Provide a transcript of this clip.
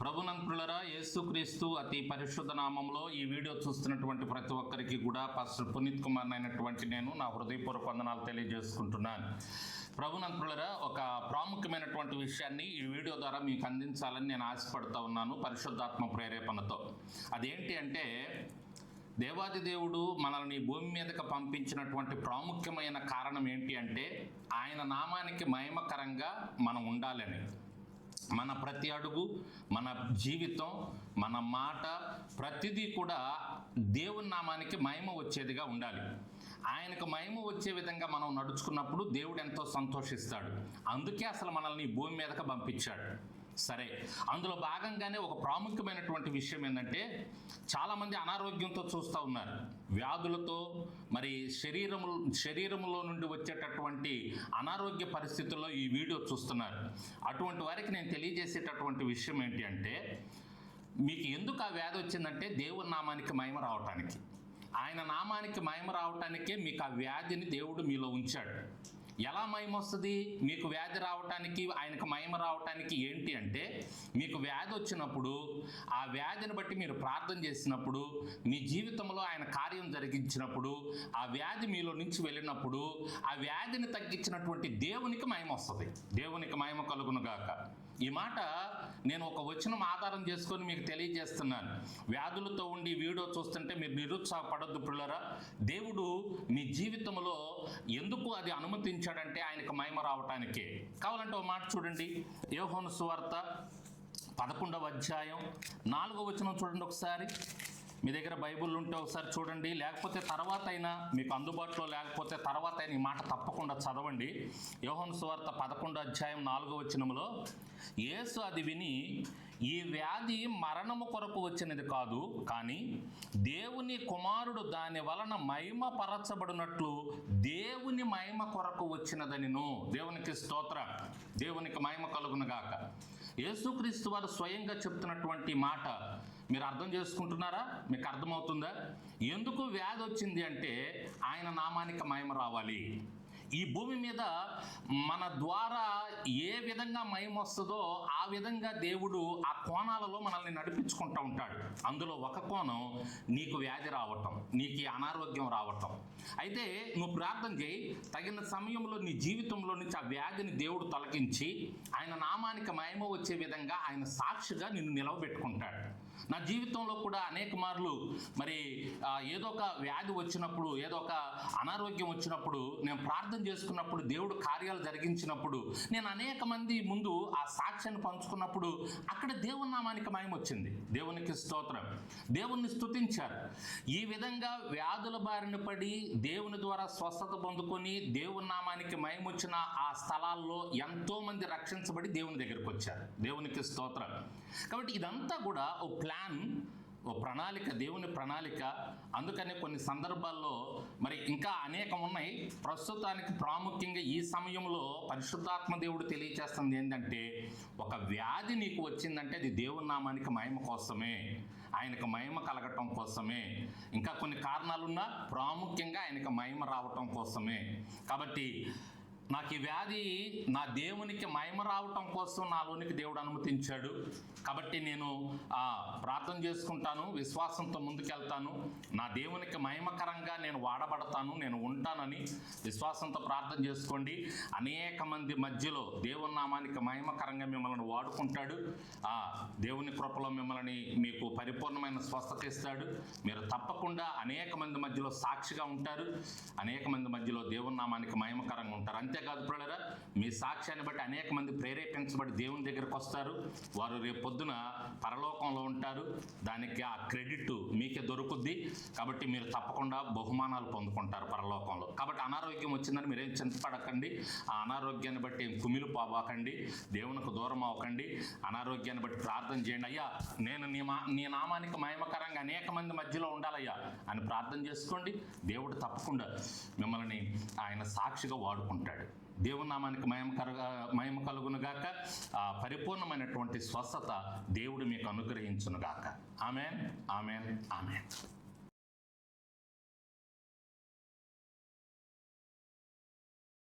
ప్రభునంతులరా, యేసుక్రీస్తు అతి పరిశుద్ధ నామంలో ఈ వీడియో చూస్తున్నటువంటి ప్రతి ఒక్కరికి కూడా పాస్టర్ పునీత్ కుమార్ అయినటువంటి నేను నా హృదయపూర్వక వందనాలు తెలియజేసుకుంటున్నాను. ప్రభునంతులరా, ఒక ప్రాముఖ్యమైనటువంటి విషయాన్ని ఈ వీడియో ద్వారా మీకు అందించాలని నేను ఆశపడుతూ ఉన్నాను పరిశుద్ధాత్మ ప్రేరేపణతో. అదేంటి అంటే, దేవాది దేవుడు మనల్ని భూమి మీదకి పంపించినటువంటి ప్రాముఖ్యమైన కారణం ఏంటి అంటే, ఆయన నామానికి మహిమకరంగా మనం ఉండాలని. మన ప్రతి అడుగు, మన జీవితం, మన మాట, ప్రతిదీ కూడా దేవుని నామానికి మహిమ వచ్చేదిగా ఉండాలి. ఆయనకు మహిమ వచ్చే విధంగా మనం నడుచుకున్నప్పుడు దేవుడు ఎంతో సంతోషిస్తాడు. అందుకే అసలు మనల్ని భూమి మీదకి పంపించాడు. సరే, అందులో భాగంగానే ఒక ప్రాముఖ్యమైనటువంటి విషయం ఏంటంటే, చాలామంది అనారోగ్యంతో చూస్తూ ఉన్నారు, వ్యాధులతో, మరి శరీరంలో నుండి వచ్చేటటువంటి అనారోగ్య పరిస్థితుల్లో ఈ వీడియో చూస్తున్నారు. అటువంటి వారికి నేను తెలియజేసేటటువంటి విషయం ఏంటి అంటే, మీకు ఎందుకు ఆ వ్యాధి వచ్చిందంటే దేవుని నామానికి మహిమ రావటానికి, ఆయన నామానికి మహిమ రావటానికే మీకు ఆ వ్యాధిని దేవుడు మీలో ఉంచాడు. ఎలా మహిమ వస్తుంది? మీకు వ్యాధి రావటానికి, ఆయనకు మహిమ రావటానికి ఏంటి అంటే, మీకు వ్యాధి వచ్చినప్పుడు ఆ వ్యాధిని బట్టి మీరు ప్రార్థన చేసినప్పుడు, మీ జీవితంలో ఆయన కార్యం జరిగించినప్పుడు, ఆ వ్యాధి మీలో నుంచి వెళ్ళినప్పుడు ఆ వ్యాధిని తగ్గించినటువంటి దేవునికి మహిమ వస్తుంది. దేవునికి మహిమ కలుగును గాక. ఈ మాట నేను ఒక వచనం ఆధారం చేసుకొని మీకు తెలియజేస్తున్నాను. వ్యాధులతో ఉండి వీడియో చూస్తుంటే మీరు నిరుత్సాహపడొద్దు పిల్లరా. దేవుడు మీ జీవితంలో ఎందుకు అది అనుమతించాడంటే ఆయనకు మహిమ రావటానికే. కావాలంటే ఒక మాట చూడండి, యోహాను సువార్త 11వ అధ్యాయం 4వ వచనం చూడండి ఒకసారి. మీ దగ్గర బైబుల్ ఉంటే ఒకసారి చూడండి, లేకపోతే తర్వాత అయినా మీకు అందుబాటులో లేకపోతే తర్వాత అయినా ఈ మాట తప్పకుండా చదవండి. యోహాను సువార్త 11వ అధ్యాయం 4వ వచనంలో, యేసు అది విని, ఈ వ్యాధి మరణము కొరకు వచ్చినది కాదు, కానీ దేవుని కుమారుడు దాని వలన మహిమ పరచబడినట్లు దేవుని మహిమ కొరకు వచ్చినదనిను. దేవునికి స్తోత్రం, దేవునికి మహిమ కలుగును గాక. యేసుక్రీస్తు వారు స్వయంగా చెప్తున్నటువంటి మాట మీరు అర్థం చేసుకుంటున్నారా? మీకు అర్థమవుతుందా? ఎందుకు వ్యాధి వచ్చింది అంటే ఆయన నామానికి మహిమ రావాలి. ఈ భూమి మీద మన ద్వారా ఏ విధంగా మహిమ వస్తుందో ఆ విధంగా దేవుడు ఆ కోణాలలో మనల్ని నడిపించుకుంటూ ఉంటాడు. అందులో ఒక కోణం నీకు వ్యాధి రావటం, నీకు అనారోగ్యం రావటం. అయితే నువ్వు ప్రార్థన చేయి, తగిన సమయంలో నీ జీవితంలో నుంచి ఆ వ్యాధిని దేవుడు తొలగించి ఆయన నామానికి మహిమ వచ్చే విధంగా ఆయన సాక్షిగా నిన్ను నిలవబెట్టుకుంటాడు. నా జీవితంలో కూడా అనేక మార్లు మరి ఏదో ఒక వ్యాధి వచ్చినప్పుడు, ఏదో ఒక అనారోగ్యం వచ్చినప్పుడు, నేను ప్రార్థన చేసుకున్నప్పుడు, దేవుడు కార్యాలు జరిగించినప్పుడు, నేను అనేక మంది ముందు ఆ సాక్ష్యాన్ని పంచుకున్నప్పుడు అక్కడ దేవుని నామానికి మహిమ వచ్చింది. దేవునికి స్తోత్రం. దేవుణ్ణి స్తుతించారు. ఈ విధంగా వ్యాధుల బారిన పడి దేవుని ద్వారా స్వస్థత పొందుకొని దేవుని నామానికి మహిమ వచ్చిన ఆ స్థలాల్లో ఎంతో మంది రక్షించబడి దేవుని దగ్గరికి వచ్చారు. దేవునికి స్తోత్రం. కాబట్టి ఇదంతా కూడా ఓ ప్లాన్, ఓ ప్రణాళిక, దేవుని ప్రణాళిక. అందుకనే కొన్ని సందర్భాల్లో మరి ఇంకా అనేకం ఉన్నాయి. ప్రస్తుతానికి ప్రాముఖ్యంగా ఈ సమయంలో పరిశుద్ధాత్మ దేవుడు తెలియచేస్తుంది ఏంటంటే, ఒక వ్యాధి నీకు వచ్చిందంటే అది దేవుని నామానికి మహిమ కోసమే, ఆయనకు మహిమ కలగటం కోసమే. ఇంకా కొన్ని కారణాలున్నా ప్రాముఖ్యంగా ఆయనకు మహిమ రావటం కోసమే. కాబట్టి నాకు ఈ వ్యాధి నా దేవునికి మహిమ రావటం కోసం నాలోనికి దేవుడు అనుమతించాడు. కాబట్టి నేను ప్రార్థన చేసుకుంటాను, విశ్వాసంతో ముందుకెళ్తాను, నా దేవునికి మహిమకరంగా నేను వాడబడతాను, నేను ఉంటానని విశ్వాసంతో ప్రార్థన చేసుకోండి. అనేక మంది మధ్యలో దేవుని నామానికి మహిమకరంగా మిమ్మల్ని వాడుకుంటాడు. దేవుని కృపలో మిమ్మల్ని మీకు పరిపూర్ణమైన స్వస్థత ఇస్తాడు. మీరు తప్పకుండా అనేక మంది మధ్యలో సాక్షిగా ఉంటారు, అనేక మంది మధ్యలో దేవుని నామానికి మహిమకరంగా ఉంటారు. అంతేకాదు ప్రియులారా, మీ సాక్ష్యాన్ని బట్టి అనేక మంది ప్రేరేపించబడి దేవుని దగ్గరకు వస్తారు. వారు రేపు పొద్దున పరలోకంలో ఉంటారు. దానికి ఆ క్రెడిట్ మీకే దొరుకుద్ది. కాబట్టి మీరు తప్పకుండా బహుమానాలు పొందుకుంటారు పరలోకంలో. కాబట్టి అనారోగ్యం వచ్చిందని మీరేం చింతపడకండి. ఆ అనారోగ్యాన్ని బట్టి ఏం కుమిలి పోబాకండి, దేవునికి దూరం అవ్వకండి. అనారోగ్యాన్ని బట్టి ప్రార్థన చేయండి. అయ్యా, నేను నీ నామానికి మహిమకరంగా అనేక మంది మధ్యలో ఉండాలయ్యా అని ప్రార్థన చేసుకోండి. దేవుడు తప్పకుండా మిమ్మల్ని ఆయన సాక్షిగా వాడుకుంటాడు. దేవుని నామానికి మహిమ కలుగునుగాక. పరిపూర్ణమైనటువంటి స్వస్థత దేవుడు మీకు అనుగ్రహించునుగాక. Amen, amen, amen.